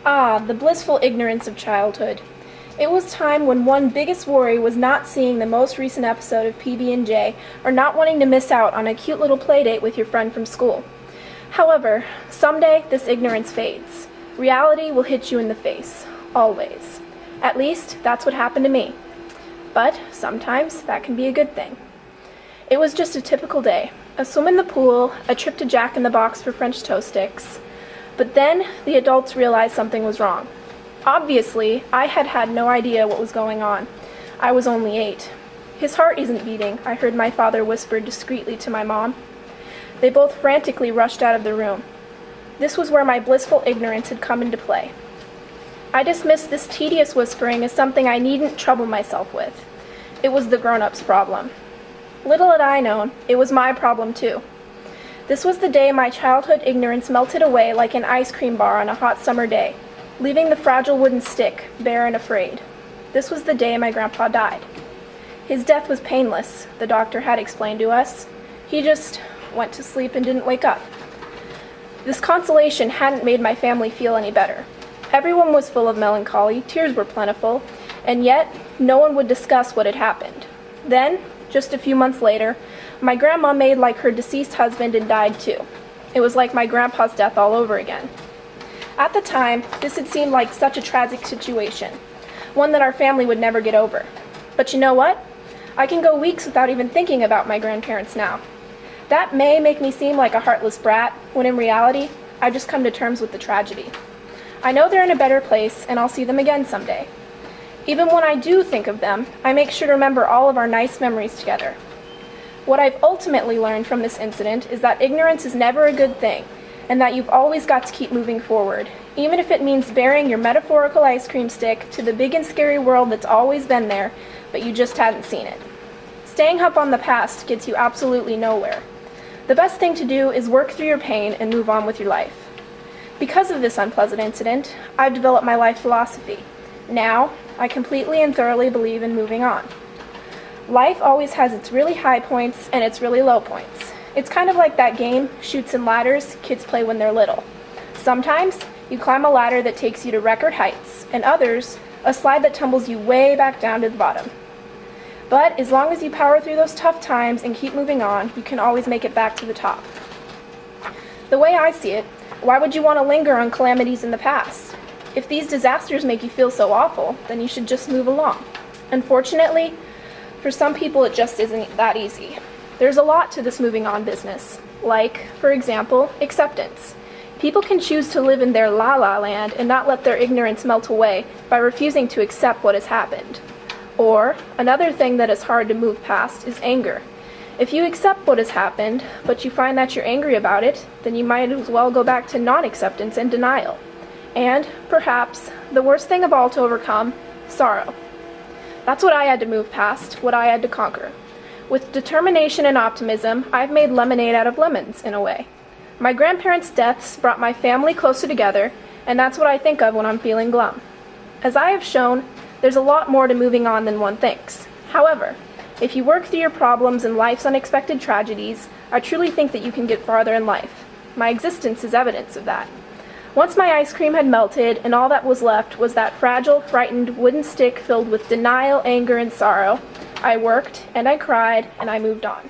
Ah, the blissful ignorance of childhood. It was time when one biggest worry was not seeing the most recent episode of PB&J or not wanting to miss out on a cute little playdate with your friend from school. However, someday this ignorance fades. Reality will hit you in the face. Always. At least, that's what happened to me. But sometimes that can be a good thing. It was just a typical day. A swim in the pool, a trip to Jack in the Box for French toast sticks. But then the adults realized something was wrong. Obviously, I had had no idea what was going on. I was only 8. His heart isn't beating, I heard my father whisper discreetly to my mom. They both frantically rushed out of the room. This was where my blissful ignorance had come into play. I dismissed this tedious whispering as something I needn't trouble myself with. It was the grown-ups' problem. Little had I known, it was my problem too. This was the day my childhood ignorance melted away like an ice cream bar on a hot summer day, leaving the fragile wooden stick, bare and afraid. This was the day my grandpa died. His death was painless, the doctor had explained to us. He just went to sleep and didn't wake up. This consolation hadn't made my family feel any better. Everyone was full of melancholy, tears were plentiful, and yet no one would discuss what had happened. Then, just a few months later, my grandma made like her deceased husband and died too. It was like my grandpa's death all over again. At the time, this had seemed like such a tragic situation, one that our family would never get over. But you know what? I can go weeks without even thinking about my grandparents now. That may make me seem like a heartless brat, when in reality, I've just come to terms with the tragedy. I know they're in a better place, and I'll see them again someday. Even when I do think of them, I make sure to remember all of our nice memories together. What I've ultimately learned from this incident is that ignorance is never a good thing, and that you've always got to keep moving forward, even if it means bearing your metaphorical ice cream stick to the big and scary world that's always been there, but you just hadn't seen it. Staying up on the past gets you absolutely nowhere. The best thing to do is work through your pain and move on with your life. Because of this unpleasant incident, I've developed my life philosophy. Now, I completely and thoroughly believe in moving on. Life always has its really high points and its really low points. It's kind of like that game, Chutes and Ladders, kids play when they're little. Sometimes, you climb a ladder that takes you to record heights, and others, a slide that tumbles you way back down to the bottom. But as long as you power through those tough times and keep moving on, you can always make it back to the top. The way I see it, why would you want to linger on calamities in the past? If these disasters make you feel so awful, then you should just move along. Unfortunately, for some people it just isn't that easy. There's a lot to this moving on business, like, for example, acceptance. People can choose to live in their la-la land and not let their ignorance melt away by refusing to accept what has happened. Or, another thing that is hard to move past is anger. If you accept what has happened, but you find that you're angry about it, then you might as well go back to non-acceptance and denial. And, perhaps, the worst thing of all to overcome, sorrow. That's what I had to move past, what I had to conquer. With determination and optimism, I've made lemonade out of lemons, in a way. My grandparents' deaths brought my family closer together, and that's what I think of when I'm feeling glum. As I have shown, there's a lot more to moving on than one thinks. However, if you work through your problems and life's unexpected tragedies, I truly think that you can get farther in life. My existence is evidence of that. Once my ice cream had melted and all that was left was that fragile, frightened wooden stick filled with denial, anger, and sorrow, I worked, and I cried, and I moved on.